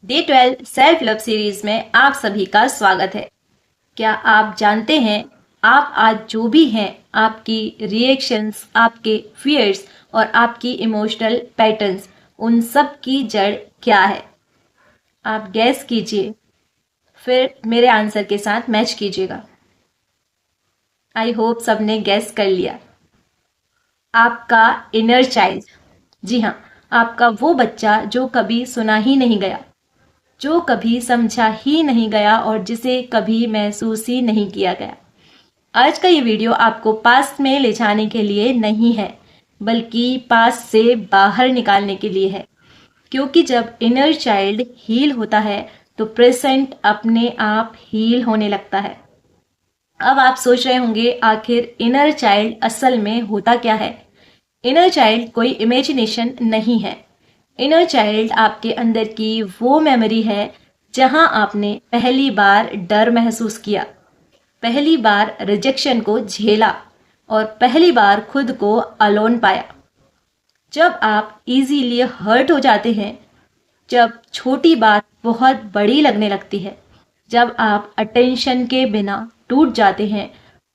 Day 12 self love series में आप सभी का स्वागत है। क्या आप जानते हैं आप आज जो भी हैं, आपकी रिएक्शंस, आपके फियर्स और आपकी इमोशनल पैटर्न्स, उन सब की जड़ क्या है? आप गैस कीजिए, फिर मेरे आंसर के साथ मैच कीजिएगा। आई होप सबने गैस कर लिया। आपका इनर चाइल्ड, जी हाँ, आपका वो बच्चा जो कभी सुना ही नहीं गया, जो कभी समझा ही नहीं गया और जिसे कभी महसूस ही नहीं किया गया। आज का ये वीडियो आपको पास्ट में ले जाने के लिए नहीं है, बल्कि पास्ट से बाहर निकालने के लिए है। क्योंकि जब इनर चाइल्ड हील होता है तो प्रेजेंट अपने आप हील होने लगता है। अब आप सोच रहे होंगे, आखिर इनर चाइल्ड असल में होता क्या है? इनर चाइल्ड कोई इमेजिनेशन नहीं है। इनर चाइल्ड आपके अंदर की वो मेमोरी है जहां आपने पहली बार डर महसूस किया, पहली बार रिजेक्शन को झेला और पहली बार खुद को अलोन पाया। जब आप इजीली हर्ट हो जाते हैं, जब छोटी बात बहुत बड़ी लगने लगती है, जब आप अटेंशन के बिना टूट जाते हैं,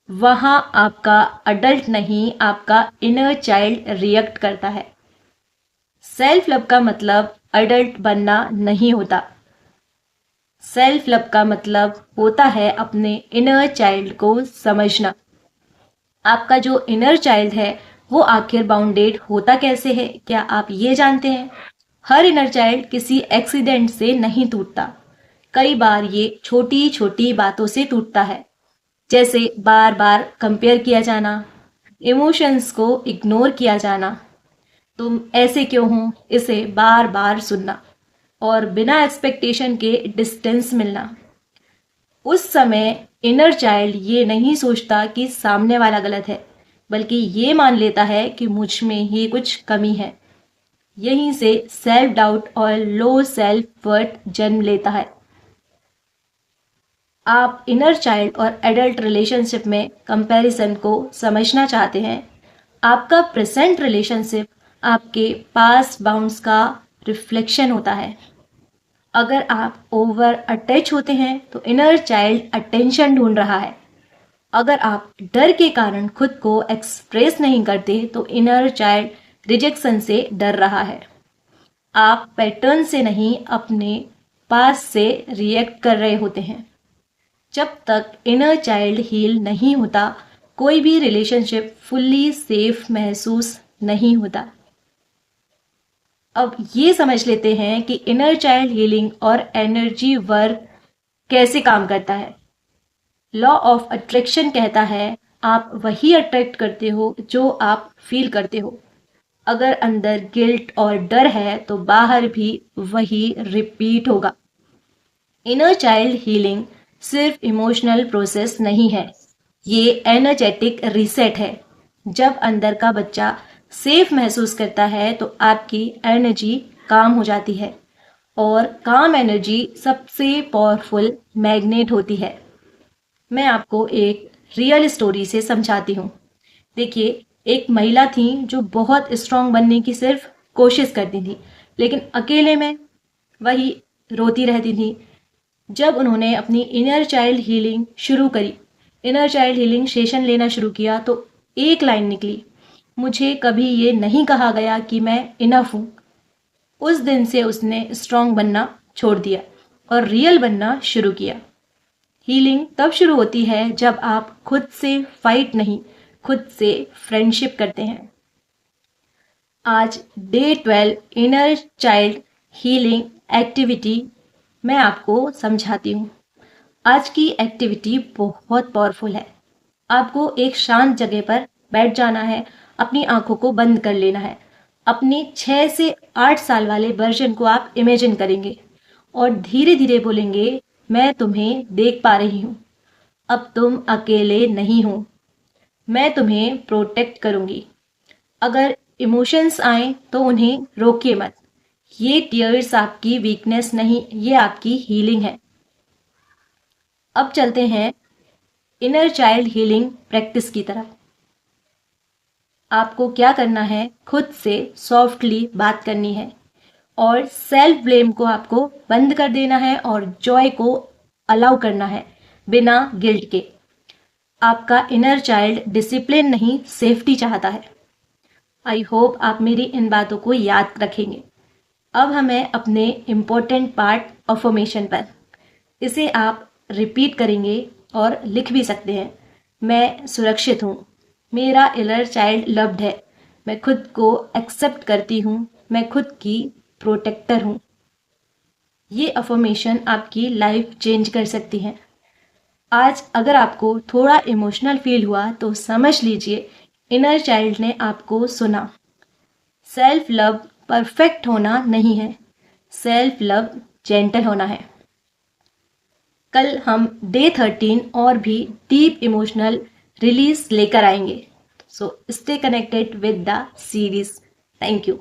वहां आपका अडल्ट नहीं, आपका इनर चाइल्ड रिएक्ट करता है। सेल्फ लव का मतलब अडल्ट बनना नहीं होता। सेल्फ लव का मतलब होता है अपने इनर चाइल्ड को समझना। आपका जो इनर चाइल्ड है वो आखिर बाउंडेड होता कैसे है, क्या आप ये जानते हैं? हर इनर चाइल्ड किसी एक्सीडेंट से नहीं टूटता। कई बार ये छोटी छोटी बातों से टूटता है, जैसे बार बार कंपेयर किया जाना, इमोशंस को इग्नोर किया जाना, तुम ऐसे क्यों हो, इसे बार बार सुनना और बिना एक्सपेक्टेशन के डिस्टेंस मिलना। उस समय इनर चाइल्ड ये नहीं सोचता कि सामने वाला गलत है, बल्कि ये मान लेता है कि मुझ में ही कुछ कमी है। यहीं से सेल्फ डाउट और लो सेल्फ वर्थ जन्म लेता है। आप इनर चाइल्ड और एडल्ट रिलेशनशिप में कंपैरिजन को समझना चाहते हैं। आपका प्रेजेंट रिलेशनशिप आपके पास्ट बाउंड्स का रिफ्लेक्शन होता है। अगर आप ओवर अटैच होते हैं तो इनर चाइल्ड अटेंशन ढूंढ रहा है। अगर आप डर के कारण खुद को एक्सप्रेस नहीं करते तो इनर चाइल्ड रिजेक्शन से डर रहा है। आप पैटर्न से नहीं, अपने पास से रिएक्ट कर रहे होते हैं। जब तक इनर चाइल्ड हील नहीं होता, कोई भी रिलेशनशिप फुल्ली सेफ महसूस नहीं होता। अब ये समझ लेते हैं कि इनर चाइल्ड हीलिंग और एनर्जी वर्क कैसे काम करता है। लॉ ऑफ अट्रैक्शन कहता है आप वही अट्रैक्ट करते हो जो आप फील करते हो। अगर अंदर गिल्ट और डर है तो बाहर भी वही रिपीट होगा। इनर चाइल्ड हीलिंग सिर्फ इमोशनल प्रोसेस नहीं है, ये एनर्जेटिक रीसेट है। जब अंदर का बच्चा सेफ महसूस करता है तो आपकी एनर्जी काम हो जाती है और काम एनर्जी सबसे पावरफुल मैग्नेट होती है। मैं आपको एक रियल स्टोरी से समझाती हूँ। देखिए, एक महिला थी जो बहुत स्ट्रांग बनने की सिर्फ कोशिश करती थी, लेकिन अकेले में वही रोती रहती थी। जब उन्होंने अपनी इनर चाइल्ड हीलिंग शुरू करी, इनर चाइल्ड हीलिंग सेशन लेना शुरू किया, तो एक लाइन निकली, मुझे कभी ये नहीं कहा गया कि मैं इनफ हूँ। उस दिन से उसने स्ट्रांग बनना छोड़ दिया और रियल बनना शुरू किया। हीलिंग तब शुरू होती है जब आप खुद से फाइट नहीं, खुद से फ्रेंडशिप करते हैं। आज day 12 inner child healing activity मैं आपको समझाती हूँ। आज की एक्टिविटी बहुत पावरफुल है। आपको एक शांत जगह पर बैठ जाना है, अपनी आंखों को बंद कर लेना है। अपने 6 से 8 साल वाले वर्जन को आप इमेजिन करेंगे और धीरे धीरे बोलेंगे, मैं तुम्हें देख पा रही हूँ, अब तुम अकेले नहीं हो, मैं तुम्हें प्रोटेक्ट करूंगी। अगर इमोशंस आए तो उन्हें रोकिए मत। ये टीयर्स आपकी वीकनेस नहीं, ये आपकी हीलिंग है। अब चलते हैं इनर चाइल्ड हीलिंग प्रैक्टिस की तरफ। आपको क्या करना है, खुद से सॉफ्टली बात करनी है और सेल्फ ब्लेम को आपको बंद कर देना है और जॉय को अलाउ करना है बिना गिल्ट के। आपका इनर चाइल्ड डिसिप्लिन नहीं, सेफ्टी चाहता है। आई होप आप मेरी इन बातों को याद रखेंगे। अब हमें अपने इम्पोर्टेंट पार्ट अफर्मेशन पर, इसे आप रिपीट करेंगे और लिख भी सकते हैं। मैं सुरक्षित हूँ, मेरा इनर चाइल्ड लव्ड है, मैं खुद को एक्सेप्ट करती हूँ, मैं खुद की प्रोटेक्टर हूँ। ये अफर्मेशन आपकी लाइफ चेंज कर सकती हैं। आज अगर आपको थोड़ा इमोशनल फील हुआ तो समझ लीजिए इनर चाइल्ड ने आपको सुना। सेल्फ लव परफेक्ट होना नहीं है, सेल्फ लव जेंटल होना है। कल हम डे 13 और भी डीप इमोशनल रिलीज लेकर आएंगे। So stay connected with the series. Thank you.